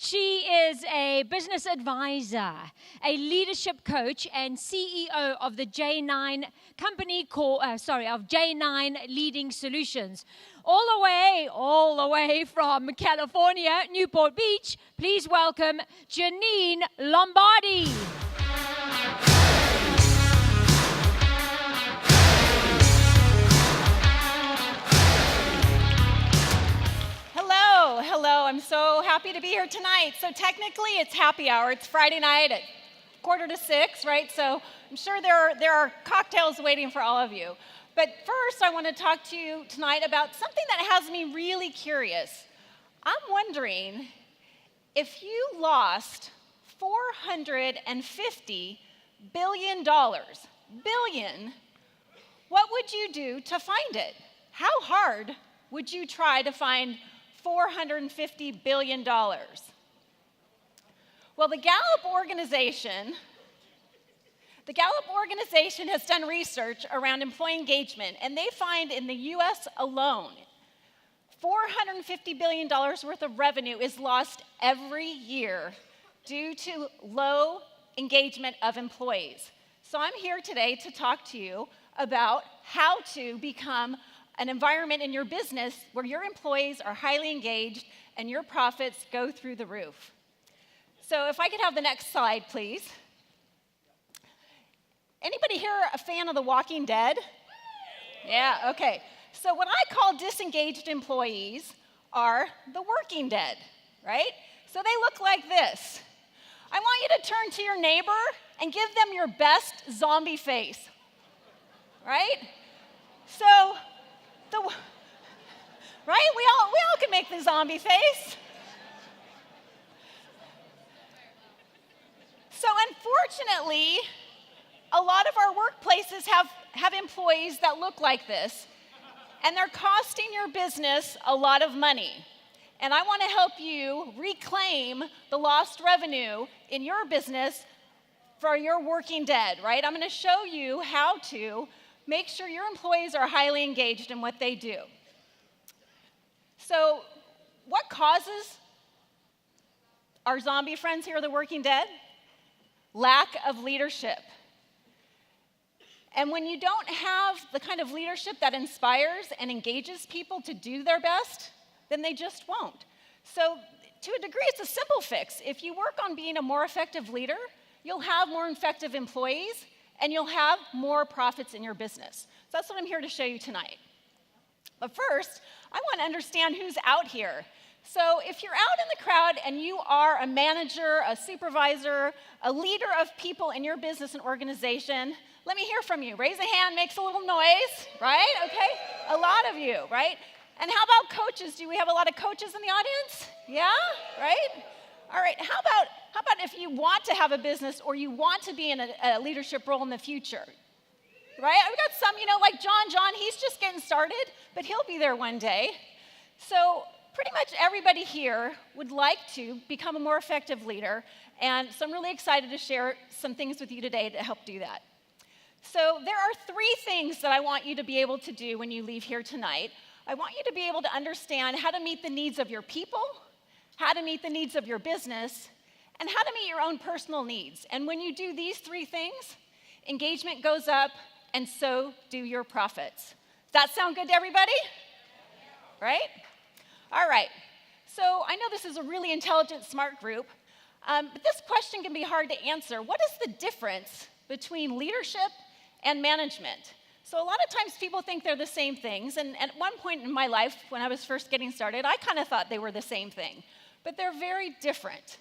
She is a business advisor, a leadership coach, and CEO of the J9 company of J9 Leading Solutions. All the way from California, Newport Beach, please welcome Janine Lombardi. Hello, I'm so happy to be here tonight. So technically it's happy hour. It's Friday night at 5:45, right? So I'm sure there are cocktails waiting for all of you. But first I want to talk to you tonight about something that has me really curious. I'm wondering if you lost $450 billion, what would you do to find it? How hard would you try to find $450 billion? Well, the Gallup organization has done research around employee engagement, and they find in the US alone, $450 billion worth of revenue is lost every year due to low engagement of employees. So I'm here today to talk to you about how to become an environment in your business where your employees are highly engaged and your profits go through the roof. So if I could have the next slide, please. Anybody here a fan of The Walking Dead? Yeah, okay. So what I call disengaged employees are the working dead, right? So they look like this. I want you to turn to your neighbor and give them your best zombie face, right? So, right? We all can make the zombie face. So unfortunately, a lot of our workplaces have employees that look like this, and they're costing your business a lot of money. And I want to help you reclaim the lost revenue in your business for your working dead, right? I'm going to show you how to make sure your employees are highly engaged in what they do. So, what causes our zombie friends here, the working dead? Lack of leadership. And when you don't have the kind of leadership that inspires and engages people to do their best, then they just won't. So, to a degree, it's a simple fix. If you work on being a more effective leader, you'll have more effective employees, and you'll have more profits in your business. So that's what I'm here to show you tonight. But first, I want to understand who's out here. So if you're out in the crowd and you are a manager, a supervisor, a leader of people in your business and organization, let me hear from you. Raise a hand, makes a little noise, right? Okay, a lot of you, right? And how about coaches? Do we have a lot of coaches in the audience? Yeah, right? All right, how about if you want to have a business or you want to be in a leadership role in the future, right? We've got some, like John, he's just getting started, but he'll be there one day. So pretty much everybody here would like to become a more effective leader, and so I'm really excited to share some things with you today to help do that. So there are 3 things that I want you to be able to do when you leave here tonight. I want you to be able to understand how to meet the needs of your people, how to meet the needs of your business, and how to meet your own personal needs. And when you do these 3 things, engagement goes up, and so do your profits. Does that sound good to everybody? Right? All right. So I know this is a really intelligent, smart group, but this question can be hard to answer. What is the difference between leadership and management? So a lot of times people think they're the same things, and at one point in my life, when I was first getting started, I kind of thought they were the same thing, but they're very different.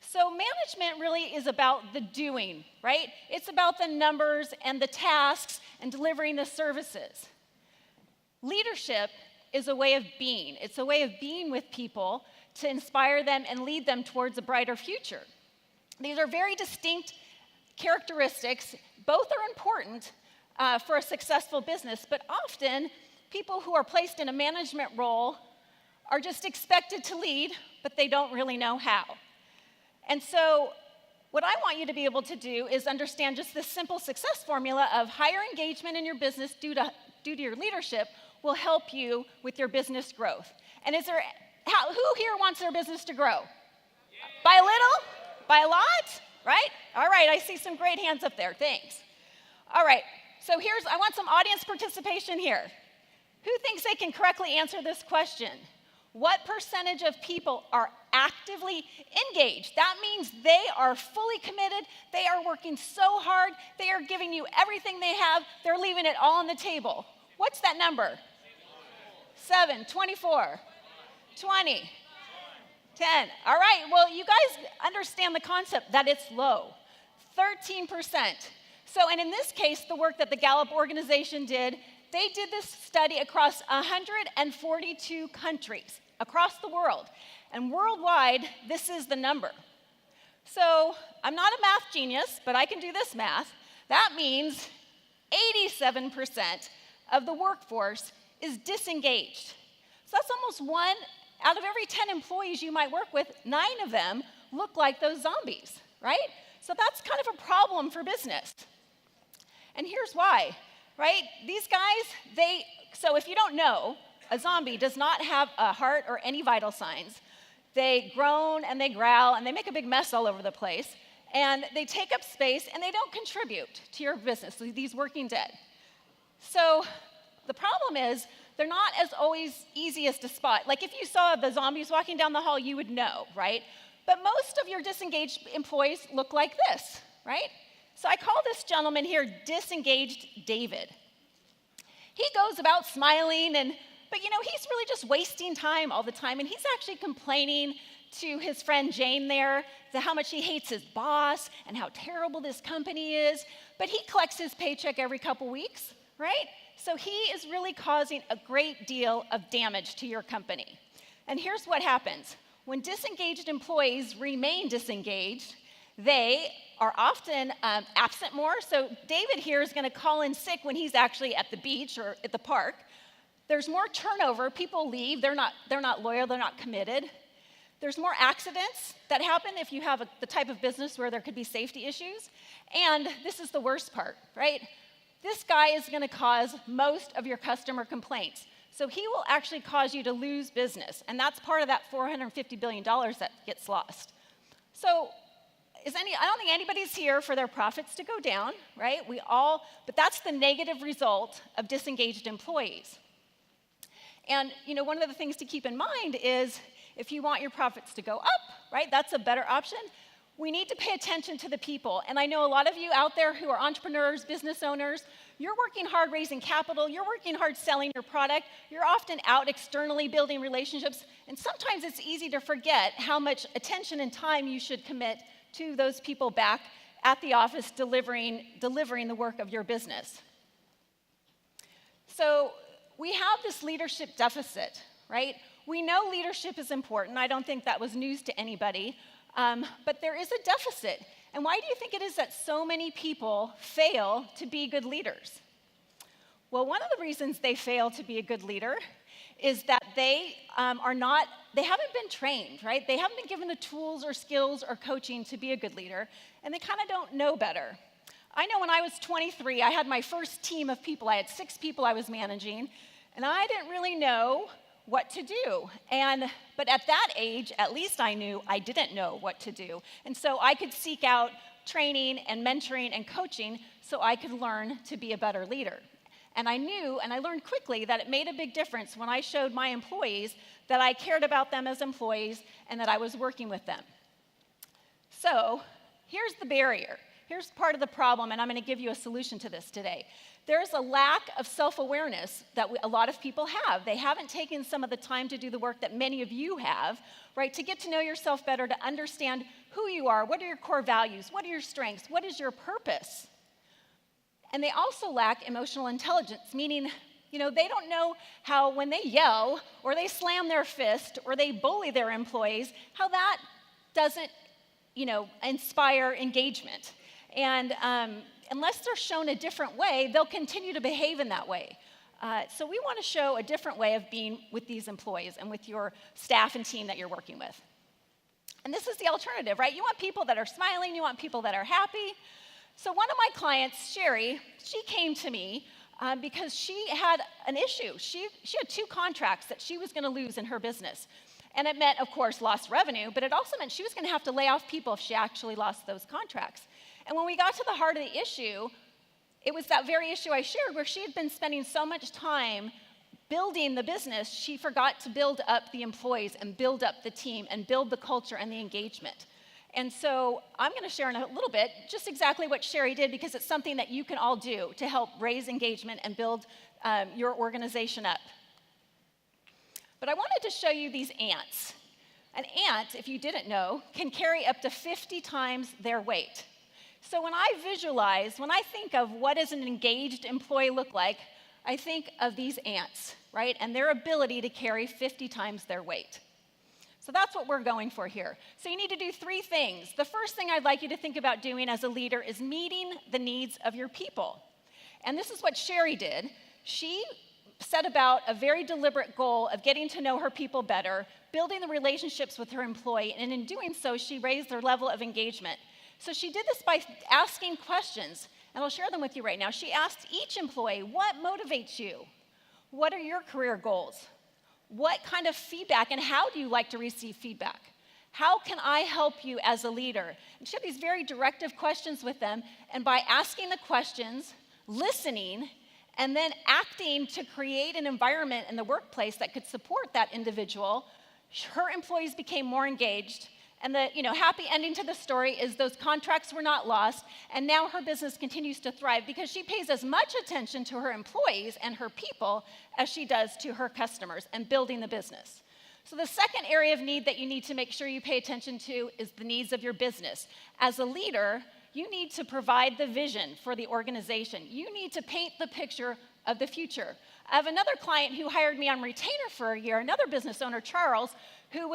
So management really is about the doing, right? It's about the numbers and the tasks and delivering the services. Leadership is a way of being. It's a way of being with people to inspire them and lead them towards a brighter future. These are very distinct characteristics. Both are important for a successful business, but often people who are placed in a management role are just expected to lead, but they don't really know how. And so what I want you to be able to do is understand just this simple success formula of higher engagement in your business due to your leadership will help you with your business growth. And who here wants their business to grow? By a little? By a lot? Right? All right, I see some great hands up there. Thanks. All right, so I want some audience participation here. Who thinks they can correctly answer this question? What percentage of people are actively engaged? That means they are fully committed, they are working so hard, they are giving you everything they have, they're leaving it all on the table. What's that number? 7, 24, 20, 10. All right, well, you guys understand the concept that it's low. 13%. So, and in this case, the work that the Gallup organization did, they did this study across 142 countries across the world. And worldwide, this is the number. So I'm not a math genius, but I can do this math. That means 87% of the workforce is disengaged. So that's almost 1 out of every 10 employees you might work with, 9 of them look like those zombies, right? So that's kind of a problem for business. And here's why. Right? These guys, so if you don't know, a zombie does not have a heart or any vital signs. They groan and they growl and they make a big mess all over the place. And they take up space and they don't contribute to your business, these working dead. So the problem is they're not as always easiest to spot. Like if you saw the zombies walking down the hall, you would know, right? But most of your disengaged employees look like this, right? So I call this gentleman here Disengaged David. He goes about smiling, but he's really just wasting time all the time. And he's actually complaining to his friend Jane there how much he hates his boss and how terrible this company is. But he collects his paycheck every couple weeks, right? So he is really causing a great deal of damage to your company. And here's what happens. When disengaged employees remain disengaged, they are often absent more. So David here is going to call in sick when he's actually at the beach or at the park. There's more turnover. People leave. They're not loyal. They're not committed. There's more accidents that happen if you have the type of business where there could be safety issues. And this is the worst part, right? This guy is going to cause most of your customer complaints. So he will actually cause you to lose business. And that's part of that $450 billion that gets lost. So I don't think anybody's here for their profits to go down, right? But that's the negative result of disengaged employees. And one of the things to keep in mind is if you want your profits to go up, right, that's a better option. We need to pay attention to the people. And I know a lot of you out there who are entrepreneurs, business owners, you're working hard raising capital, you're working hard selling your product, you're often out externally building relationships, and sometimes it's easy to forget how much attention and time you should commit to those people back at the office delivering the work of your business. So we have this leadership deficit, right? We know leadership is important. I don't think that was news to anybody, but there is a deficit. And why do you think it is that so many people fail to be good leaders? Well, one of the reasons they fail to be a good leader is that they haven't been trained, right? They haven't been given the tools or skills or coaching to be a good leader, and they kind of don't know better. I know when I was 23, I had my first team of people. I had 6 people I was managing, and I didn't really know what to do. But at that age, at least I knew I didn't know what to do. And so I could seek out training and mentoring and coaching so I could learn to be a better leader. And I knew, and I learned quickly, that it made a big difference when I showed my employees that I cared about them as employees and that I was working with them. So here's the barrier. Here's part of the problem, and I'm going to give you a solution to this today. There's a lack of self-awareness that a lot of people have. They haven't taken some of the time to do the work that many of you have, right, to get to know yourself better, to understand who you are, what are your core values, what are your strengths, what is your purpose. And they also lack emotional intelligence, meaning, they don't know how when they yell or they slam their fist or they bully their employees, how that doesn't, inspire engagement. And unless they're shown a different way, they'll continue to behave in that way. So we want to show a different way of being with these employees and with your staff and team that you're working with. And this is the alternative, right? You want people that are smiling, you want people that are happy. So one of my clients, Sherry, she came to me because she had an issue. She had 2 contracts that she was going to lose in her business. And it meant, of course, lost revenue, but it also meant she was going to have to lay off people if she actually lost those contracts. And when we got to the heart of the issue, it was that very issue I shared where she had been spending so much time building the business, she forgot to build up the employees and build up the team and build the culture and the engagement. And so I'm going to share in a little bit just exactly what Sherry did, because it's something that you can all do to help raise engagement and build your organization up. But I wanted to show you these ants. An ant, if you didn't know, can carry up to 50 times their weight. So when I think of what does an engaged employee look like, I think of these ants, right? And their ability to carry 50 times their weight. So that's what we're going for here. So you need to do 3 things. The first thing I'd like you to think about doing as a leader is meeting the needs of your people. And this is what Sherry did. She set about a very deliberate goal of getting to know her people better, building the relationships with her employee, and in doing so, she raised their level of engagement. So she did this by asking questions, and I'll share them with you right now. She asked each employee, what motivates you? What are your career goals? What kind of feedback and how do you like to receive feedback? How can I help you as a leader? And she had these very directive questions with them, and by asking the questions, listening, and then acting to create an environment in the workplace that could support that individual, her employees became more engaged. And the happy ending to the story is those contracts were not lost, and now her business continues to thrive because she pays as much attention to her employees and her people as she does to her customers and building the business. So the second area of need that you need to make sure you pay attention to is the needs of your business. As a leader, you need to provide the vision for the organization. You need to paint the picture of the future. I have another client who hired me on retainer for a year, another business owner, Charles, who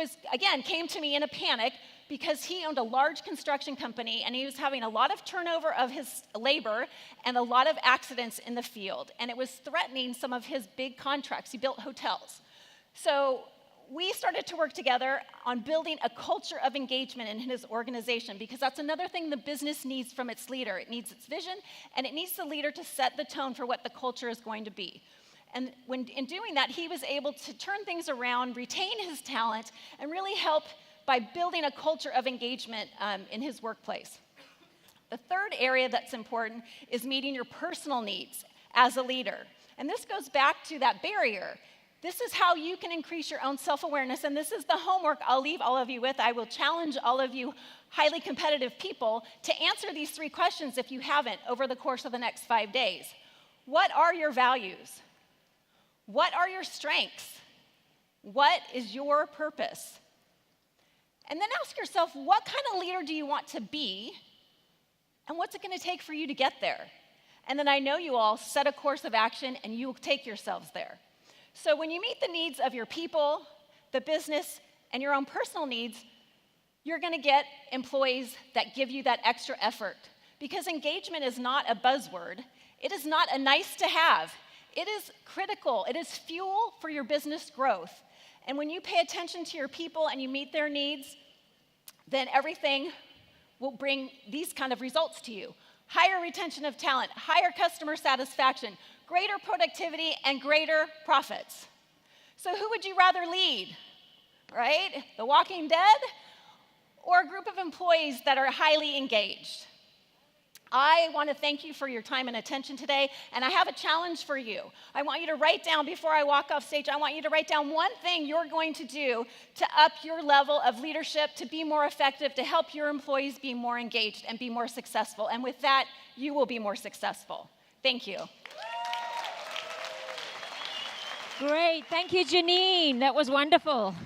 came to me in a panic because he owned a large construction company and he was having a lot of turnover of his labor and a lot of accidents in the field. And it was threatening some of his big contracts. He built hotels. So we started to work together on building a culture of engagement in his organization, because that's another thing the business needs from its leader. It needs its vision, and it needs the leader to set the tone for what the culture is going to be. And in doing that, he was able to turn things around, retain his talent, and really help by building a culture of engagement in his workplace. The third area that's important is meeting your personal needs as a leader. And this goes back to that barrier. This is how you can increase your own self-awareness, and this is the homework I'll leave all of you with. I will challenge all of you highly competitive people to answer these 3 questions if you haven't over the course of the next 5 days. What are your values? What are your strengths? What is your purpose? And then ask yourself, what kind of leader do you want to be? And what's it going to take for you to get there? And then I know you all set a course of action and you will take yourselves there. So when you meet the needs of your people, the business, and your own personal needs, you're going to get employees that give you that extra effort. Because engagement is not a buzzword. It is not a nice to have. It is critical. It is fuel for your business growth. And when you pay attention to your people and you meet their needs, then everything will bring these kind of results to you. Higher retention of talent, higher customer satisfaction, greater productivity, and greater profits. So who would you rather lead, right? The Walking Dead or a group of employees that are highly engaged? I want to thank you for your time and attention today, and I have a challenge for you. I want you to write down, before I walk off stage, I want you to write down one thing you're going to do to up your level of leadership, to be more effective, to help your employees be more engaged and be more successful. And with that, you will be more successful. Thank you. Great. Thank you, Janine. That was wonderful.